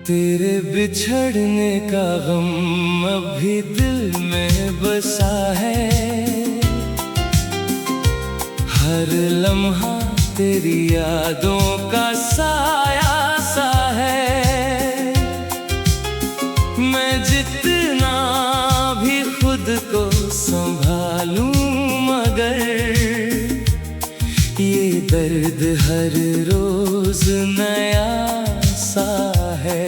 तेरे बिछड़ने का गम अभी दिल में बसा है। हर लम्हा तेरी यादों का साया सा है। मैं जितना भी खुद को संभालूं मगर ये दर्द हर रोज नया सा है।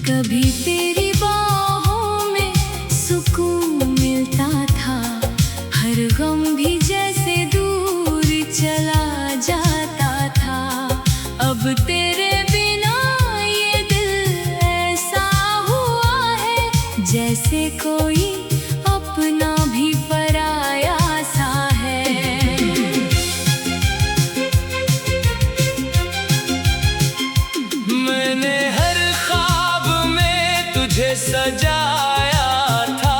कभी तेरी बाहों में सुकून मिलता था, हर गम भी जैसे दूर चला जाता था। अब तेरे बिना ये दिल ऐसा हुआ है जैसे कोई अपना भी पराया सा है। मैंने हर ख्वाब में तुझे सजाया था,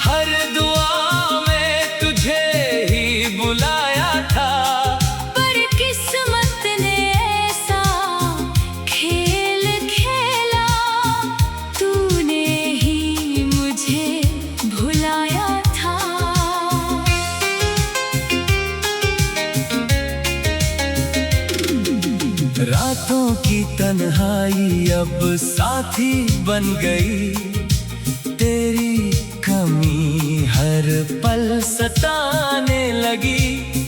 हर दुआ में तुझे ही बुलाया था। पर किस्मत ने ऐसा खेल खेला, तूने ही मुझे भुलाया था। रातों की तन्हाई अब साथी बन गई, तेरी कमी हर पल सताने लगी।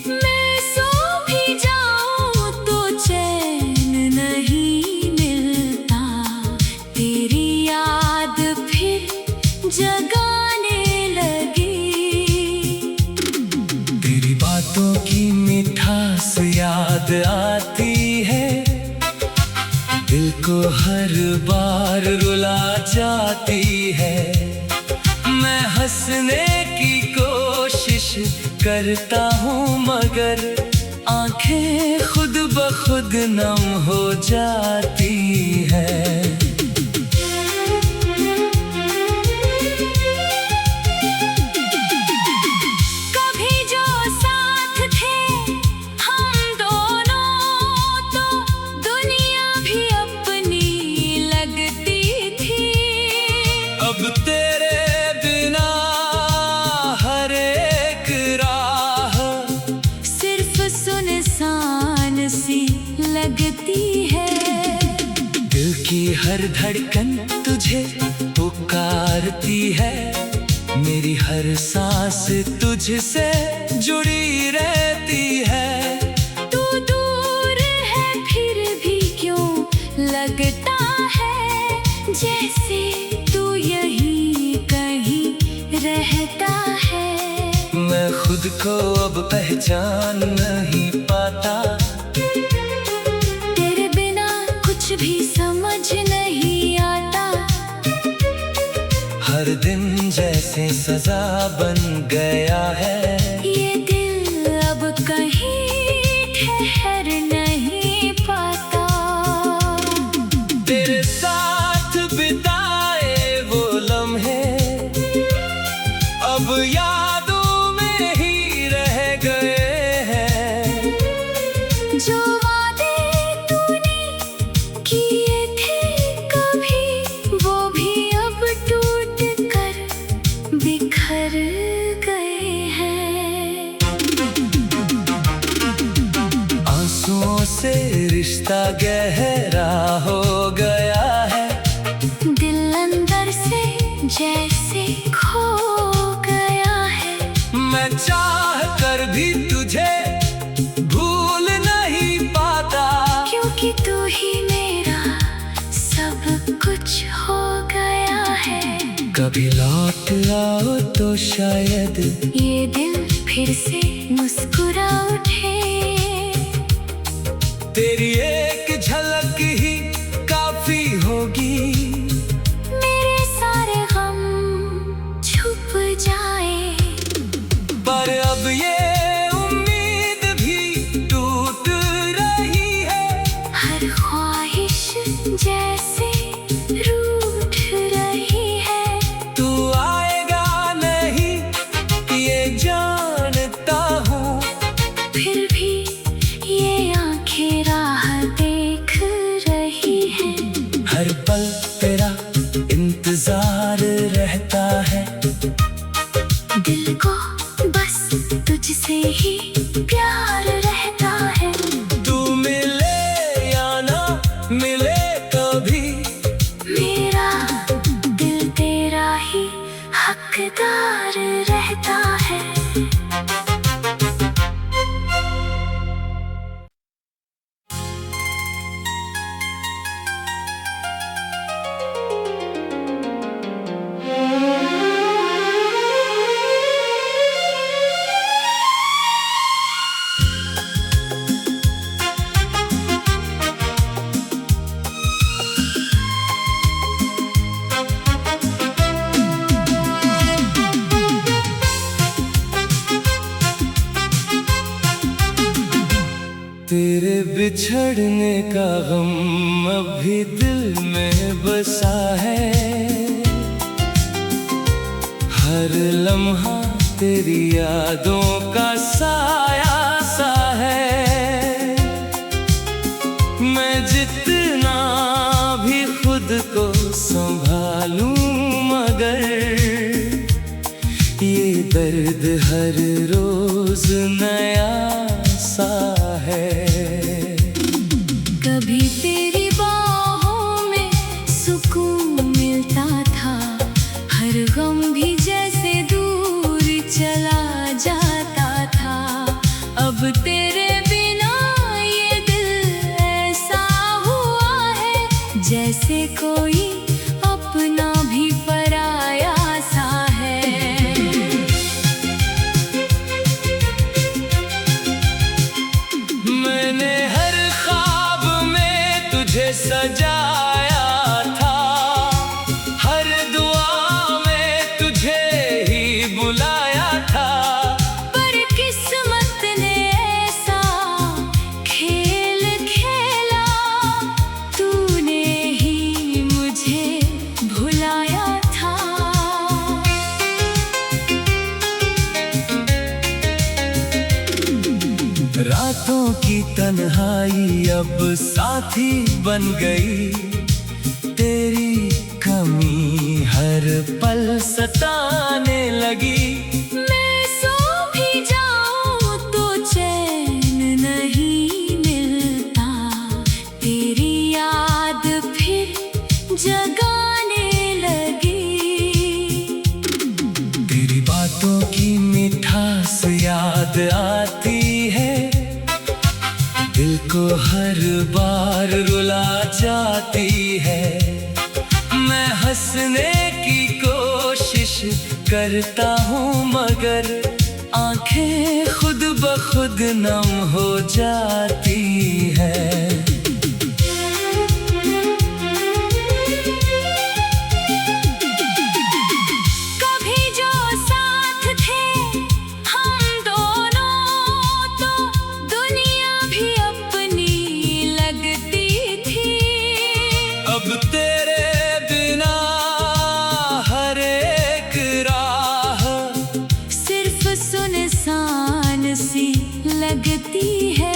मैं सो भी जाऊं तो चैन नहीं मिलता, तेरी याद फिर जगाने लगी। तेरी बातों की मिठास याद आती है, दिल को हर बार रुला जाती है। मैं हंसने की कोशिश करता हूँ मगर आंखें खुद ब खुद नम हो जाती है। कभी जो साथ थे हम दोनों, तो दुनिया भी अपनी लगती थी। अब तेरे बिना हर एक राह सिर्फ सुनसान सी लगती है। दिल की हर धड़कन तुझे पुकारती है, मेरी हर सांस तुझसे जुड़ी रहती है। तू दूर है फिर भी क्यों लगता है जैसे तू यहीं कहीं रहता है। मैं खुद को अब पहचान नहीं पाता, तेरे बिना कुछ भी समझ नहीं आता। हर दिन जैसे सजा बन गया है। ये दिल अब कहीं ठहर नहीं पाता। तेरे साथ बिताए वो लम्हे अब यादों में ही रह गए हैं। जो वादे तूने किए थे कभी, वो भी अब टूट कर बिखर गए हैं। आंसुओं से रिश्ता गहरा हो गया है, दिल अंदर से जैसे खो गया है। मैं चाह कर भी तुझे भूल नहीं पाता, क्योंकि तू ही मेरा सब कुछ हो गया है। कभी लौट आओ तो शायद ये दिल फिर से मुस्कुरा उठे। तेरी एक झलक ही काफी होगी, मेरे सारे गम छुप जाए। पर अब ये उम्मीद भी टूट रही है। हर ख्वाहिश जैसे रूठ रही है। तू आएगा नहीं ये जानता हूँ, फिर भी ये आंखें राह देख रही बिछड़ने का गम अब भी दिल में बसा है। हर लम्हा तेरी यादों का साया सा है। मैं जितना भी खुद को संभालूं मगर ये दर्द हर रोज नया सा है। कभी तेरी बाहों में सुकून मिलता था, हर गम भी जैसे दूर चला जाता था। अब तेरे बिना ये दिल ऐसा हुआ है जैसे कोई अपना भी पराया सा है। मैंने हर ख्वाब में तुझे सजाया था, हर दुआ में तुझे ही बुलाया था। पर किस्मत ने ऐसा खेल खेला, तूने ही मुझे भुलाया था। रातों की तन्हाई अब साथी बन गई, तेरी कमी हर पल सताने लगी। मैं सो भी जाऊं तो चैन नहीं मिलता, तेरी याद फिर जगाने लगी। तेरी बातों की मिठास याद आती है, दिल को हर बार रुला जाती है। मैं हंसने की कोशिश करता हूँ मगर आंखें खुद ब खुद नम हो जाती है। कभी जो साथ थे हम दोनों, तो दुनिया भी अपनी लगती थी। अब तेरे बिना हर एक राह सिर्फ सुनसान सी लगती है।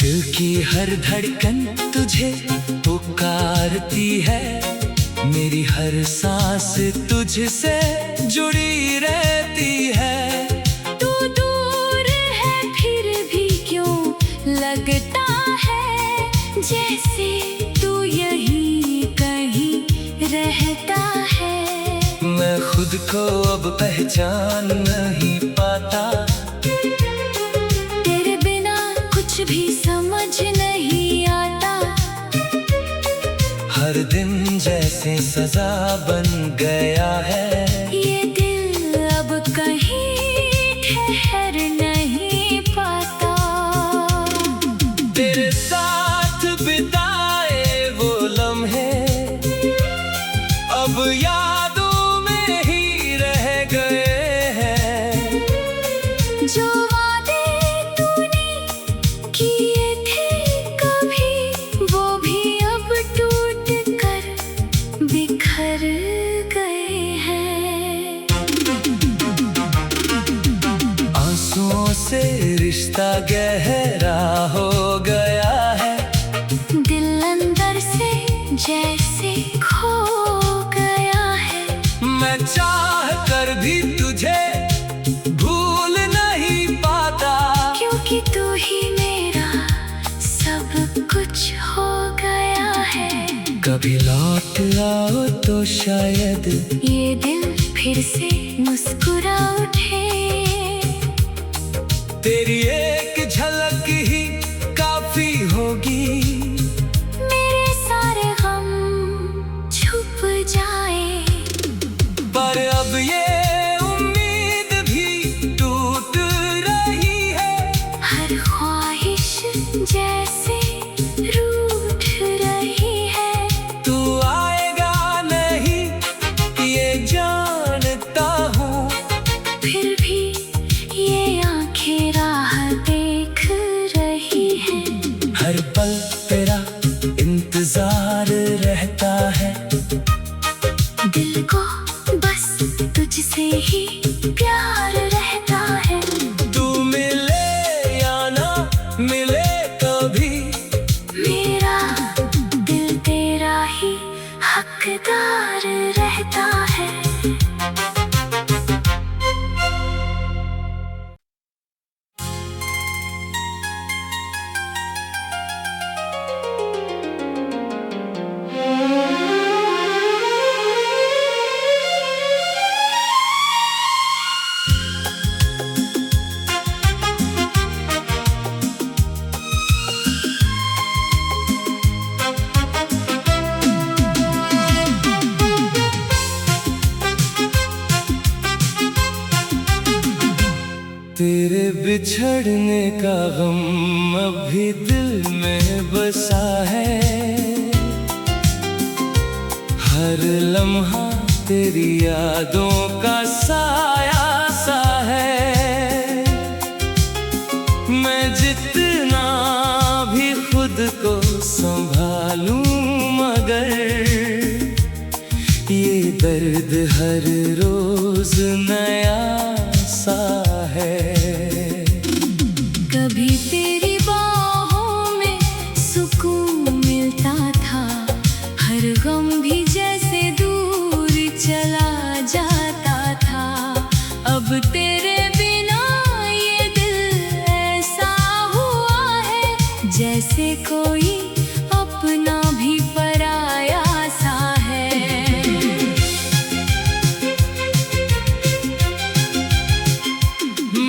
दिल की हर धड़कन तुझे पुकारती है, मेरी हर सांस तुझसे जुड़ी रहती है। तू दूर है फिर भी क्यों लगता है जैसे तू यहीं कहीं रहता है। मैं खुद को अब पहचान नहीं पाता, तेरे बिना कुछ भी समझ नहीं आता। हर दिन जैसे सजा बन गया है। ये दिल अब कहीं ठहर नहीं पाता। तेरे साथ बिताए वो लम्हे अब यादों में ही रह गए हैं। जो वादे तूने किए थे कभी, वो भी अब टूट कर बिखर गए हैं। आंसुओं से रिश्ता गहरा हो गया है, दिल अंदर से जैसे खो गया है। मैं चाह कर भी तुझे भूल नहीं पाता, क्योंकि तू ही मेरा सब कुछ हो गया है। कभी लौट आओ तो शायद ये दिल फिर से मुस्कुरा उठे। तेरी एक झलक ही काफी होगी, मेरे सारे गम छुप जाए। पर अब ये उम्मीद भी टूट रही है। हर ख्वाहिश जैसे रूठ रही है। तू आएगा नहीं ये जानता हूँ, फिर भी ये आंखें राह देख रही बिछड़ने का गम अब भी दिल में बसा है। हर लम्हा तेरी यादों का साया सा है। मैं जितना भी खुद को संभालूं मगर ये दर्द हर रोज नया सा है। कभी तेरी बाहों में सुकून मिलता था, हर गम भी जैसे दूर चला जाता था। अब तेरे बिना ये दिल ऐसा हुआ है जैसे कोई अपना भी पराया सा है।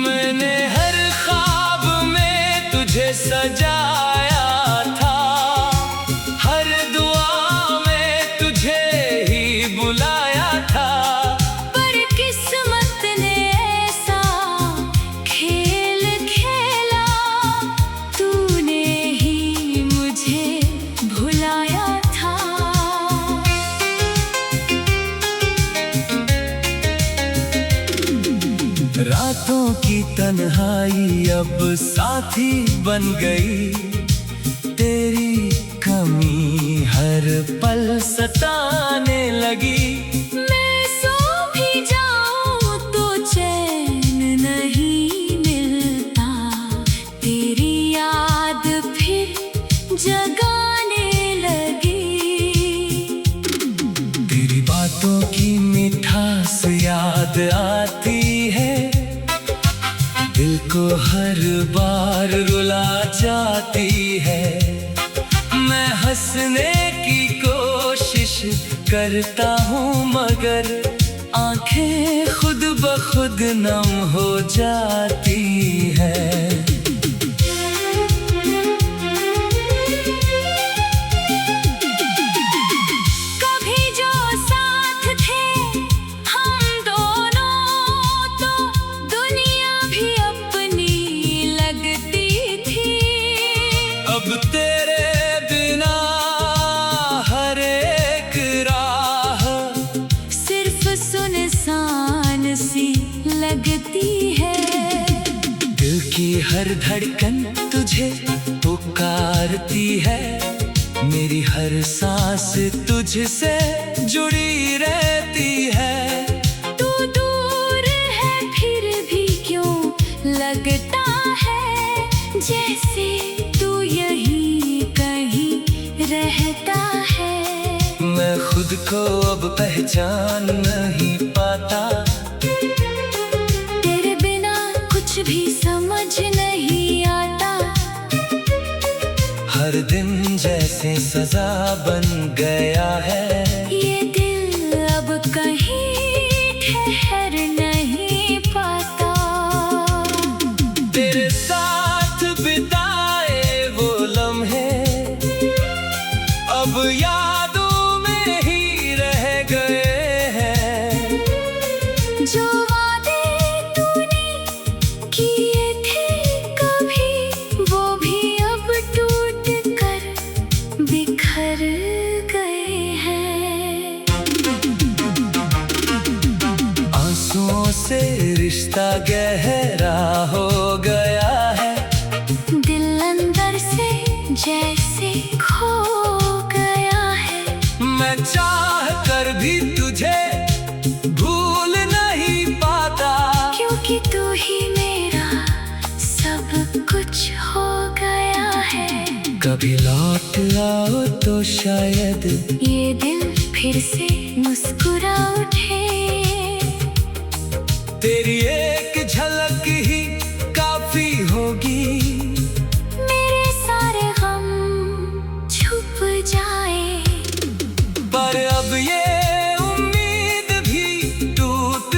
मैंने हर ख्वाब में तुझे सजाया था, हर दुआ में तुझे ही बुलाया था। पर किस्मत ने ऐसा खेल खेला, तूने ही मुझे भुलाया था। रातों की तन्हाई अब साथी बन गई, तेरी कमी हर पल सताने लगी। मैं सो भी जाऊं तो चैन नहीं मिलता, तेरी याद फिर जगाने लगी। तेरी बातों की मिठास याद आती है, दिल को हर बार रुला जाती है। मैं हंसने की कोशिश करता हूँ मगर आंखें खुद ब खुद नम हो जाती है। कभी जो साथ थे हम दोनों, तो दुनिया भी अपनी लगती थी। अब तेरे बिना हर एक राह सिर्फ सुनसान सी लगती है। दिल की हर धड़कन तुझे पुकारती है, मेरी हर सांस तुझसे जुड़ी रहती है। तू दूर है फिर भी क्यों लगता है जैसे तू यहीं कहीं रहता है। मैं खुद को अब पहचान नहीं पाता, तेरे बिना कुछ भी समझ नहीं आता। हर दिन जैसे सजा बन गया है। ये दिल अब कहीं ठहर नहीं पाता। तेरे साथ बिताए वो लम्हे अब यादों में ही रह गए हैं। जो वादे तूने किए थे कभी, वो भी अब टूट कर बिखर गए हैं। आंसुओं से रिश्ता गहरा हो गया है, दिल अंदर से जैसे खो गया है। मैं चाह कर भी तुझे भूल नहीं पाता, क्योंकि तू ही मेरा सब कुछ हो गया है। कभी लौट आओ तो शायद ये दिल फिर से मुस्कुरा उठे। तेरी एक झलक ही काफी होगी, मेरे सारे गम छुप जाए। पर अब ये उम्मीद भी टूट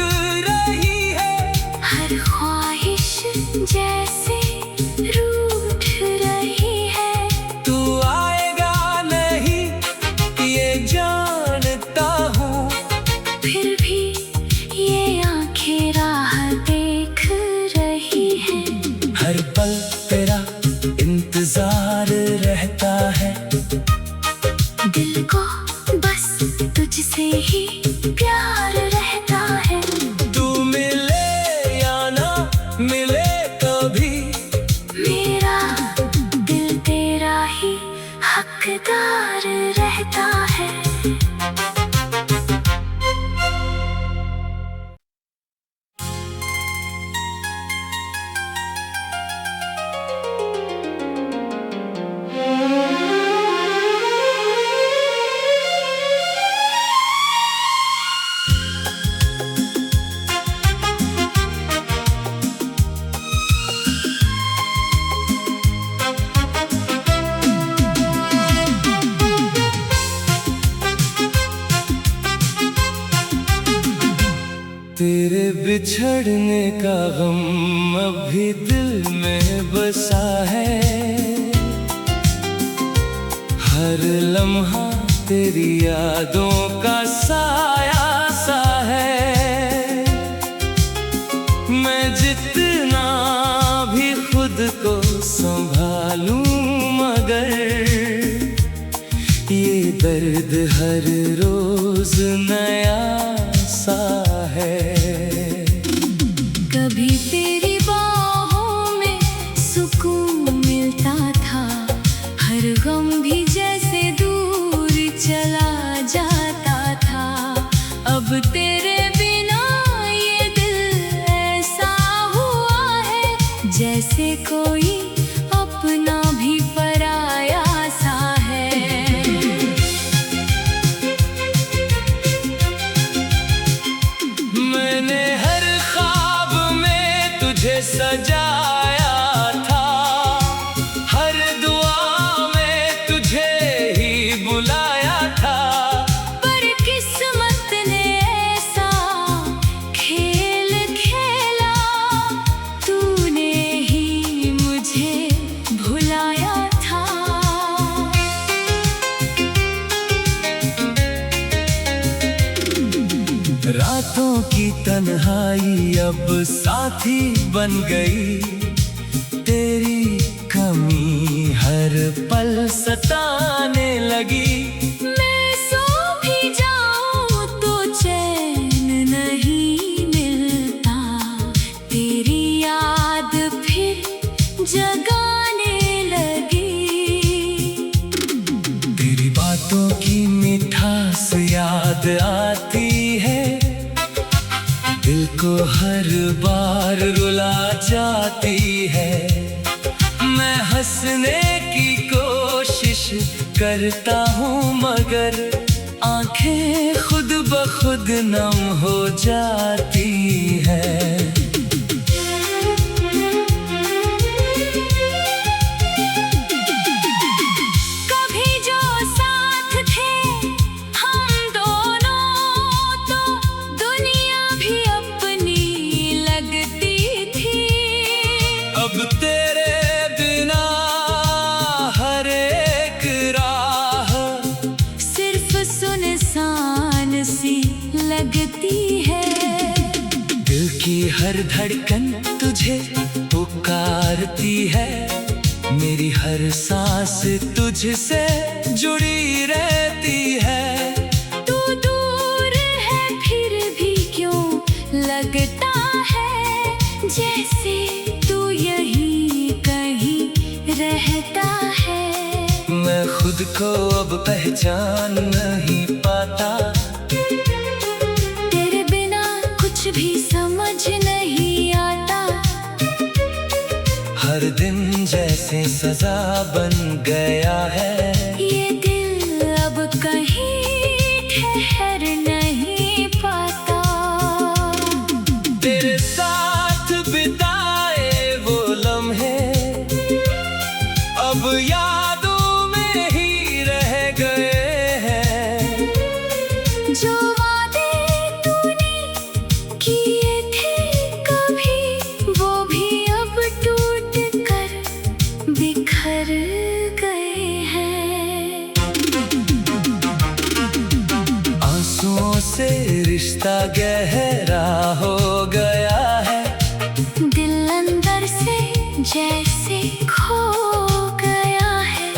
रही है। हर ख्वाहिश जैसे रूठ रही है। तू आएगा नहीं ये जानता हूँ, फिर भी ये आंखें राह देख रही रहता है। तेरे बिछड़ने का गम अभी दिल में बसा है। हर लम्हा तेरी यादों का साया सा है। मैं जितना भी खुद को संभालूं मगर ये दर्द हर रोज नया सा है। कभी तेरी बाहों में सुकून मिलता था, हर गम भी जैसे दूर चला जाता था। अब तेरे बिना ये दिल ऐसा हुआ है जैसे कोई अपना भी पराया सा है। मैंने हर ख्वाब में तुझे सजाया था, हर दुआ में तुझे ही बुलाया था। पर किस्मत ने ऐसा खेल खेला, तूने ही मुझे भुलाया था। रातों की तन्हाई अब साथी बन गई, तेरी कमी हर पल सताने लगी। मैं सो भी जाऊं तो चैन नहीं मिलता, तेरी याद फिर जगाने लगी। तेरी बातों की मिठास याद आती है, दिल को हर बार रुला जाती है। मैं हंसने की कोशिश करता हूँ मगर आंखें खुद ब खुद नम हो जाती है। अब तेरे बिना हर एक राह सिर्फ सुनसान सी लगती है। दिल की हर धड़कन तुझे पुकारती है, मेरी हर सांस तुझसे जुड़ी रहती है। तू दूर है फिर भी क्यों लगता है जैसे तू यहीं कहीं रहता है। मैं खुद को अब पहचान नहीं पाता, तेरे बिना कुछ भी समझ नहीं आता। हर दिन जैसे सजा बन गया है, ये दिल अब कहीं ठहर नहीं पाता। तेरे साथ बिताए वो लम्हे अब यादों में ही रह गए हैं। जो वादे तूने किए थे कभी, वो भी अब टूट कर बिखर गए हैं। आंसुओं से रिश्ता गहरा हो गया है, दिल अंदर से जैसे खो गया है।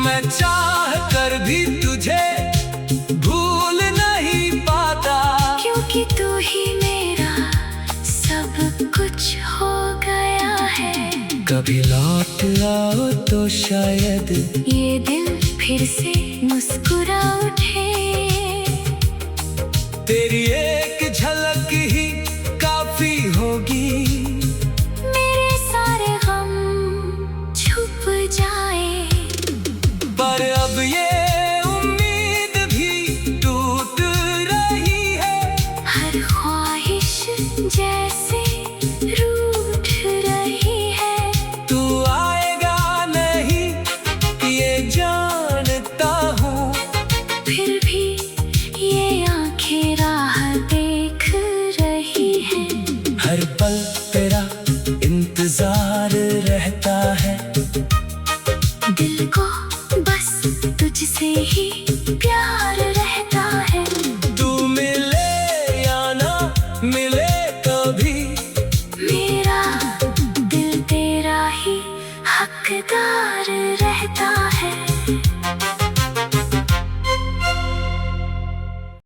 मैं चाह कर भी तुझे भूल नहीं पाता, क्योंकि तू ही मेरा सब कुछ हो गया है। कभी लौट आओ तो शायद ये दिल फिर से मुस्कुरा उठे। तेरी